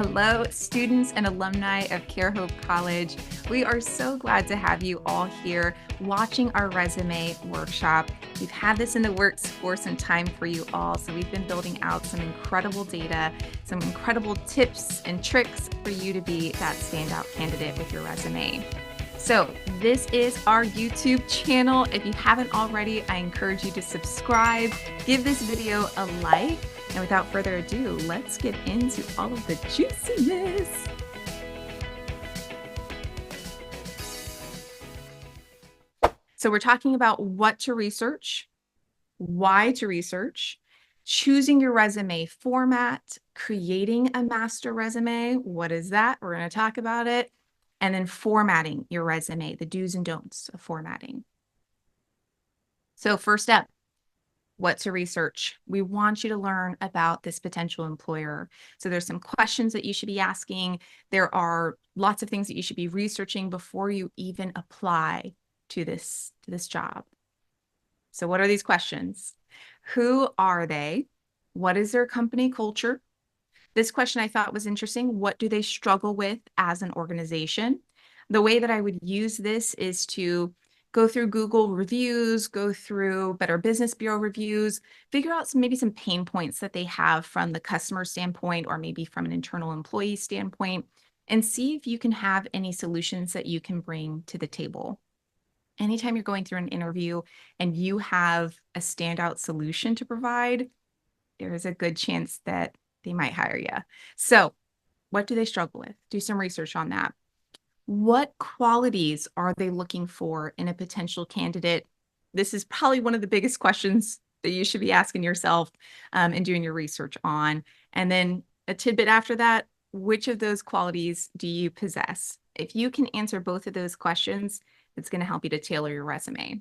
Hello, students and alumni of Care Hope College. We are so glad to have you all here watching our resume workshop. We've had this in the works for some time for you all, so we've been building out some incredible data, some incredible tips and tricks for you to be that standout candidate with your resume. So this is our YouTube channel. If you haven't already, I encourage you to subscribe, give this video a like, and without further ado, let's get into all of the juiciness. So we're talking about what to research, why to research, choosing your resume format, creating a master resume. What is that? We're going to talk about it. And then formatting your resume, the do's and don'ts of formatting. So first up, what to research. We want you to learn about this potential employer. So there's some questions that you should be asking. There are lots of things that you should be researching before you even apply to this job. So what are these questions? Who are they? What is their company culture? This question I thought was interesting. What do they struggle with as an organization? The way that I would use this is to go through Google reviews, go through Better Business Bureau reviews, figure out maybe some pain points that they have from the customer standpoint or maybe from an internal employee standpoint, and see if you can have any solutions that you can bring to the table. Anytime you're going through an interview and you have a standout solution to provide, there is a good chance that they might hire you. So what do they struggle with? Do some research on that. What qualities are they looking for in a potential candidate? This is probably one of the biggest questions that you should be asking yourself and doing your research on. And then a tidbit after that, which of those qualities do you possess? If you can answer both of those questions, it's going to help you to tailor your resume.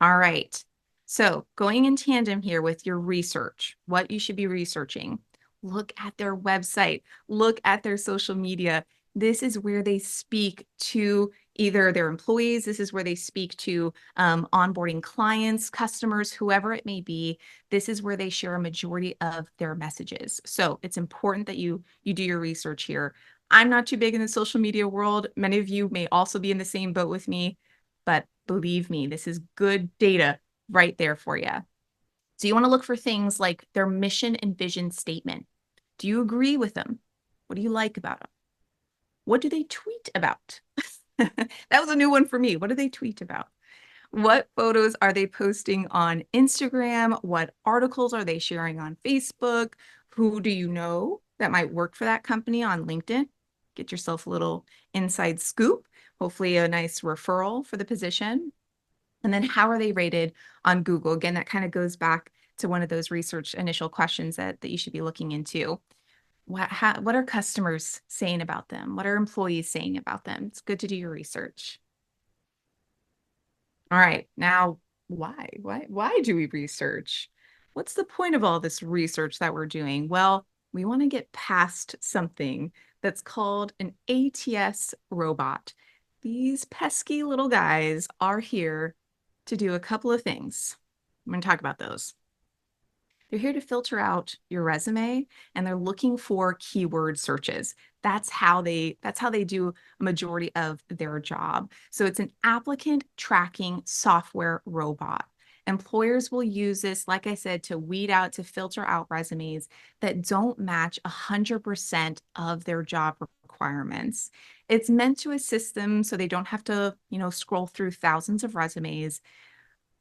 All right. So going in tandem here with your research, what you should be researching, look at their website, look at their social media. This is where they speak to either their employees. This is where they speak to onboarding clients, customers, whoever it may be. This is where they share a majority of their messages. So it's important that you do your research here. I'm not too big in the social media world. Many of you may also be in the same boat with me, but believe me, this is good data right there for you. So you want to look for things like their mission and vision statement. Do you agree with them? What do you like about them? What do they tweet about? That was a new one for me. What do they tweet about? What photos are they posting on Instagram? What articles are they sharing on Facebook? Who do you know that might work for that company on LinkedIn? Get yourself a little inside scoop, hopefully a nice referral for the position. And then how are they rated on Google? Again, that kind of goes back to one of those research initial questions that you should be looking into. What are customers saying about them? What are employees saying about them? It's good to do your research. All right, now why? Why do we research? What's the point of all this research that we're doing? Well, we want to get past something that's called an ATS robot. These pesky little guys are here to do a couple of things. I'm going to talk about those. They're here to filter out your resume, and they're looking for keyword searches. That's how they do a majority of their job. So it's an applicant tracking software robot. Employers will use this, like I said, to weed out, to filter out resumes that don't match 100% of their job requirements. It's meant to assist them so they don't have to, scroll through thousands of resumes,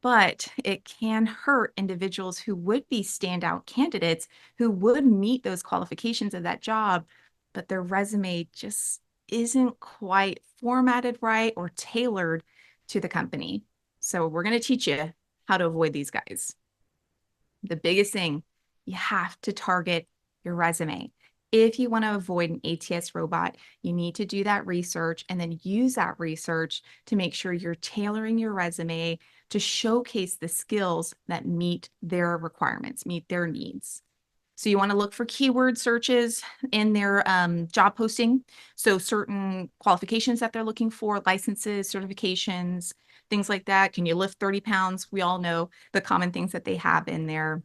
but it can hurt individuals who would be standout candidates, who would meet those qualifications of that job, but their resume just isn't quite formatted right or tailored to the company. So we're going to teach you how to avoid these guys. The biggest thing, you have to target your resume. If you want to avoid an ATS robot, you need to do that research and then use that research to make sure you're tailoring your resume to showcase the skills that meet their requirements, meet their needs. So you want to look for keyword searches in their job posting. So certain qualifications that they're looking for, licenses, certifications, things like that. Can you lift 30 pounds? We all know the common things that they have in there.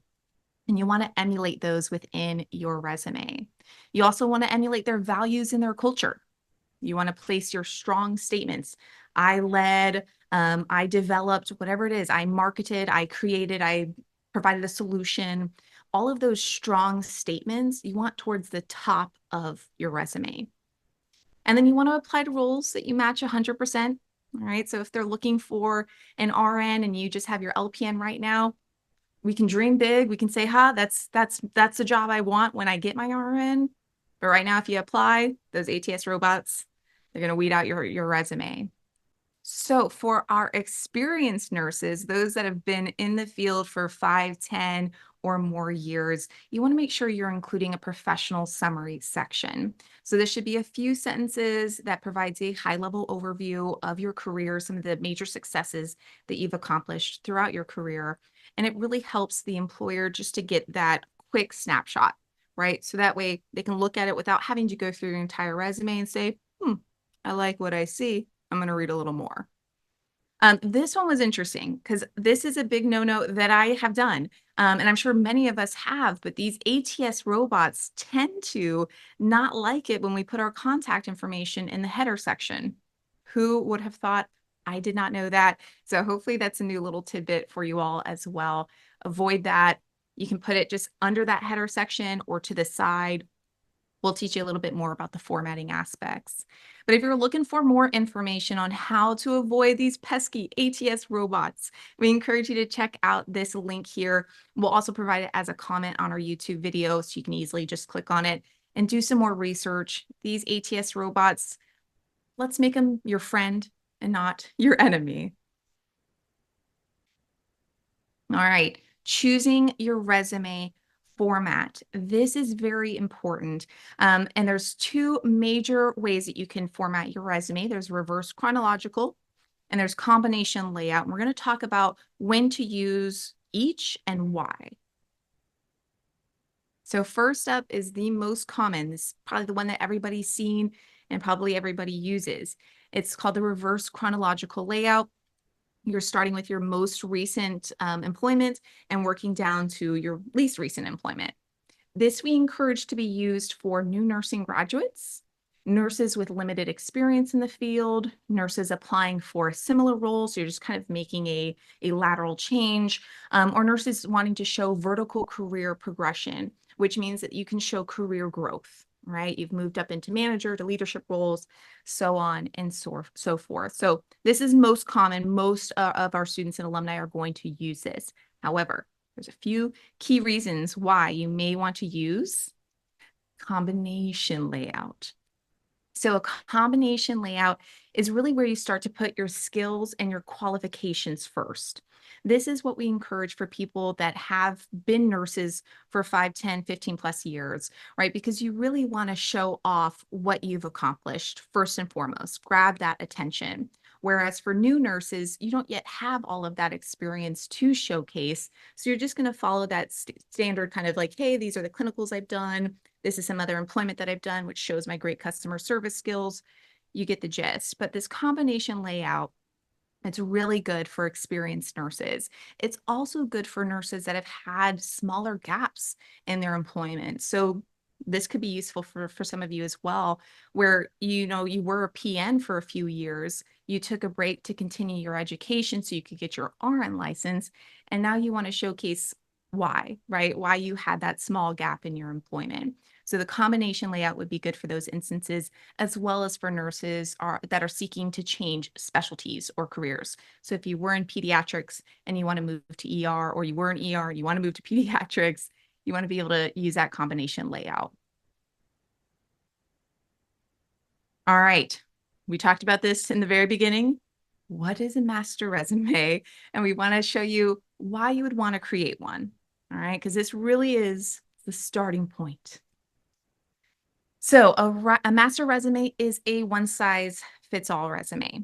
and you want to emulate those within your resume. You also want to emulate their values and their culture. You want to place your strong statements. I led, I developed, whatever it is, I marketed, I created, I provided a solution. All of those strong statements you want towards the top of your resume. And then you want to apply to roles that you match 100%. All right. So if they're looking for an RN and you just have your LPN right now, we can dream big. We can say, that's the job I want when I get my RN. But right now, if you apply, those ATS robots, they're going to weed out your resume. So for our experienced nurses, those that have been in the field for 5, 10, or more years, you want to make sure you're including a professional summary section. So this should be a few sentences that provides a high-level overview of your career, some of the major successes that you've accomplished throughout your career. And it really helps the employer just to get that quick snapshot, right? So that way they can look at it without having to go through your entire resume and say, I like what I see. I'm going to read a little more. This one was interesting because this is a big no-no that I have done. And I'm sure many of us have, but these ATS robots tend to not like it when we put our contact information in the header section. Who would have thought? I did not know that. So hopefully that's a new little tidbit for you all as well. Avoid that. You can put it just under that header section or to the side. We'll teach you a little bit more about the formatting aspects. But if you're looking for more information on how to avoid these pesky ATS robots, we encourage you to check out this link here. We'll also provide it as a comment on our YouTube video, so you can easily just click on it and do some more research. These ATS robots, let's make them your friend and not your enemy. All right, choosing your resume format. This is very important. And there's two major ways that you can format your resume. There's reverse chronological and there's combination layout. And we're going to talk about when to use each and why. So first up is the most common. This is probably the one that everybody's seen and probably everybody uses. It's called the reverse chronological layout. You're starting with your most recent employment and working down to your least recent employment. This we encourage to be used for new nursing graduates, nurses with limited experience in the field, nurses applying for similar roles, so you're just kind of making a lateral change, or nurses wanting to show vertical career progression, which means that you can show career growth, right? You've moved up into manager to leadership roles, so on and so forth. So this is most common. Most of our students and alumni are going to use this. However, there's a few key reasons why you may want to use combination layout. So a combination layout is really where you start to put your skills and your qualifications first. This is what we encourage for people that have been nurses for 5, 10, 15 plus years, right? Because you really want to show off what you've accomplished first and foremost, grab that attention. Whereas for new nurses, you don't yet have all of that experience to showcase. So you're just going to follow that standard kind of like, hey, these are the clinicals I've done. This is some other employment that I've done, which shows my great customer service skills. You get the gist. But this combination layout, it's really good for experienced nurses. It's also good for nurses that have had smaller gaps in their employment. So this could be useful for some of you as well, where you were a PN for a few years, you took a break to continue your education so you could get your RN license, and now you want to showcase why, right? Why you had that small gap in your employment. So the combination layout would be good for those instances, as well as for nurses that are seeking to change specialties or careers. So if you were in pediatrics and you want to move to ER, or you were in ER and you want to move to pediatrics, you want to be able to use that combination layout. All right. We talked about this in the very beginning. What is a master resume? And we want to show you why you would want to create one. All right. Because this really is the starting point. So a master resume is a one-size-fits-all resume.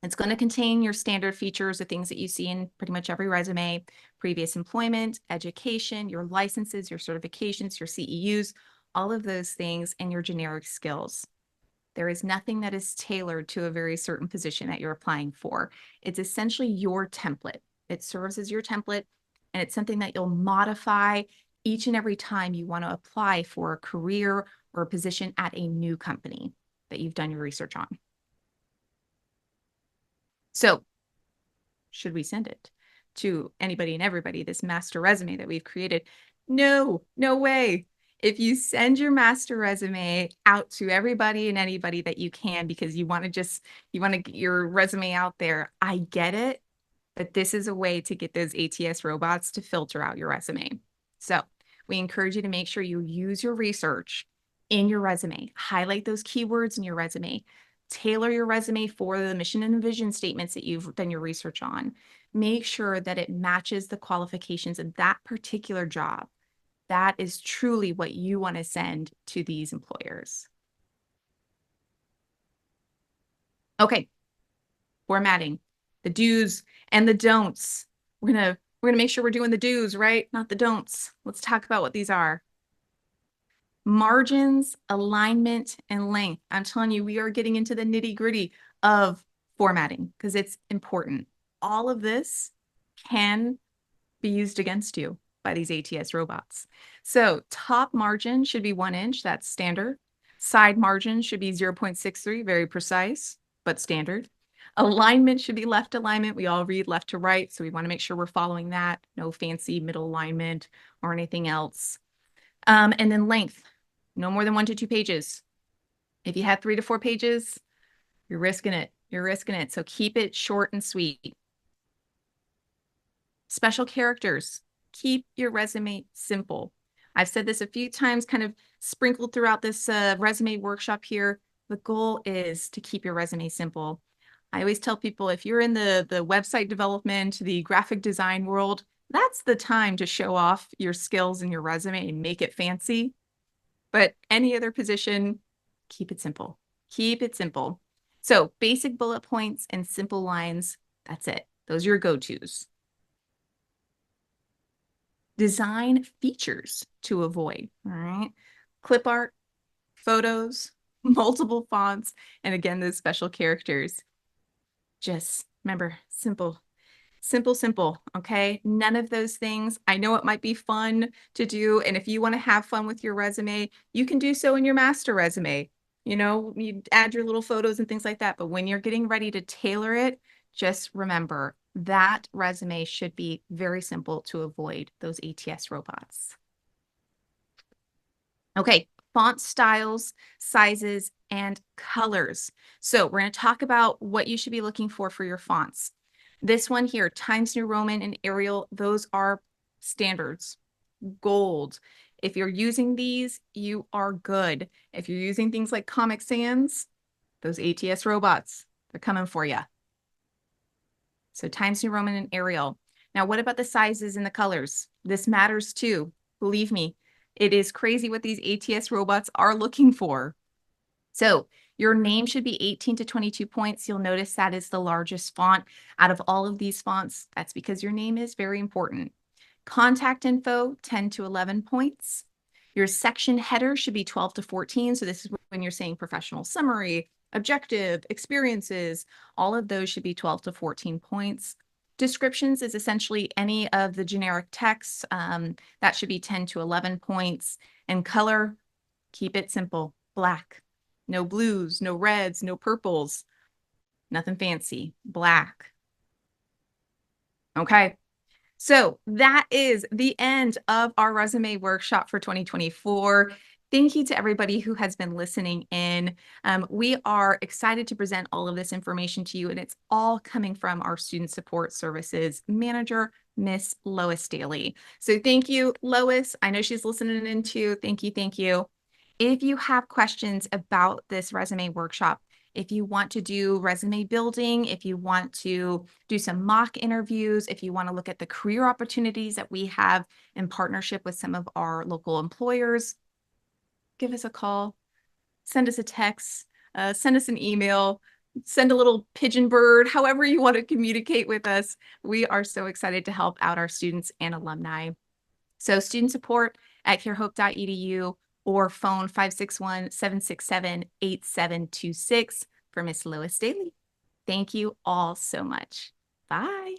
It's going to contain your standard features, the things that you see in pretty much every resume: previous employment, education, your licenses, your certifications, your CEUs, all of those things, and your generic skills. There is nothing that is tailored to a very certain position that you're applying for. It's essentially your template. It serves as your template, and it's something that you'll modify each and every time you want to apply for a career or a position at a new company that you've done your research on. So, should we send it to anybody and everybody, this master resume that we've created? No, no way. If you send your master resume out to everybody and anybody that you can because you want to get your resume out there, I get it, but this is a way to get those ATS robots to filter out your resume. So we encourage you to make sure you use your research in your resume, highlight those keywords in your resume, tailor your resume for the mission and vision statements that you've done your research on. Make sure that it matches the qualifications of that particular job. That is truly what you want to send to these employers. Okay, formatting, the do's and the don'ts. We're gonna make sure we're doing the do's, right? Not the don'ts. Let's talk about what these are. Margins, alignment, and length. I'm telling you, we are getting into the nitty-gritty of formatting because it's important. All of this can be used against you by these ATS robots. So top margin should be 1 inch, that's standard. Side margin should be 0.63, very precise, but standard. Alignment should be left alignment. We all read left to right, so we want to make sure we're following that. No fancy middle alignment or anything else. And then length, no more than 1 to 2 pages. If you have 3 to 4 pages, you're risking it. You're risking it. So keep it short and sweet. Special characters. Keep your resume simple. I've said this a few times, kind of sprinkled throughout this resume workshop here. The goal is to keep your resume simple. I always tell people if you're in the website development, the graphic design world, that's the time to show off your skills in your resume and make it fancy. But any other position, keep it simple. Keep it simple. So basic bullet points and simple lines, that's it. Those are your go-tos. Design features to avoid, all right? Clip art, photos, multiple fonts, and again, those special characters. Just remember, simple, simple, simple, okay? None of those things. I know it might be fun to do, and if you want to have fun with your resume, you can do so in your master resume. You know, you add your little photos and things like that, but when you're getting ready to tailor it, just remember that resume should be very simple to avoid those ATS robots. Okay, font styles, sizes, and colors. So we're going to talk about what you should be looking for your fonts. This one here, Times New Roman and Arial, those are standards. Gold. If you're using these, you are good. If you're using things like Comic Sans, those ATS robots, they're coming for you. So Times New Roman and Arial. Now, what about the sizes and the colors? This matters too. Believe me, it is crazy what these ATS robots are looking for. So your name should be 18 to 22 points. You'll notice that is the largest font out of all of these fonts. That's because your name is very important. Contact info, 10 to 11 points. Your section header should be 12 to 14. So this is when you're saying professional summary, objective, experiences, all of those should be 12 to 14 points. Descriptions is essentially any of the generic texts. That should be 10 to 11 points. And color, keep it simple, black. No blues, no reds, no purples, nothing fancy, black. Okay. So that is the end of our resume workshop for 2024. Thank you to everybody who has been listening in. We are excited to present all of this information to you, and it's all coming from our Student Support Services Manager, Miss Lois Daly. So thank you, Lois. I know she's listening in too. Thank you, thank you. If you have questions about this resume workshop, if you want to do resume building, if you want to do some mock interviews, if you want to look at the career opportunities that we have in partnership with some of our local employers, give us a call, send us a text, send us an email, send a little pigeon bird, however you want to communicate with us. We are so excited to help out our students and alumni. So student support at carehope.edu or phone 561-767-8726 for Miss Lois Daly. Thank you all so much. Bye.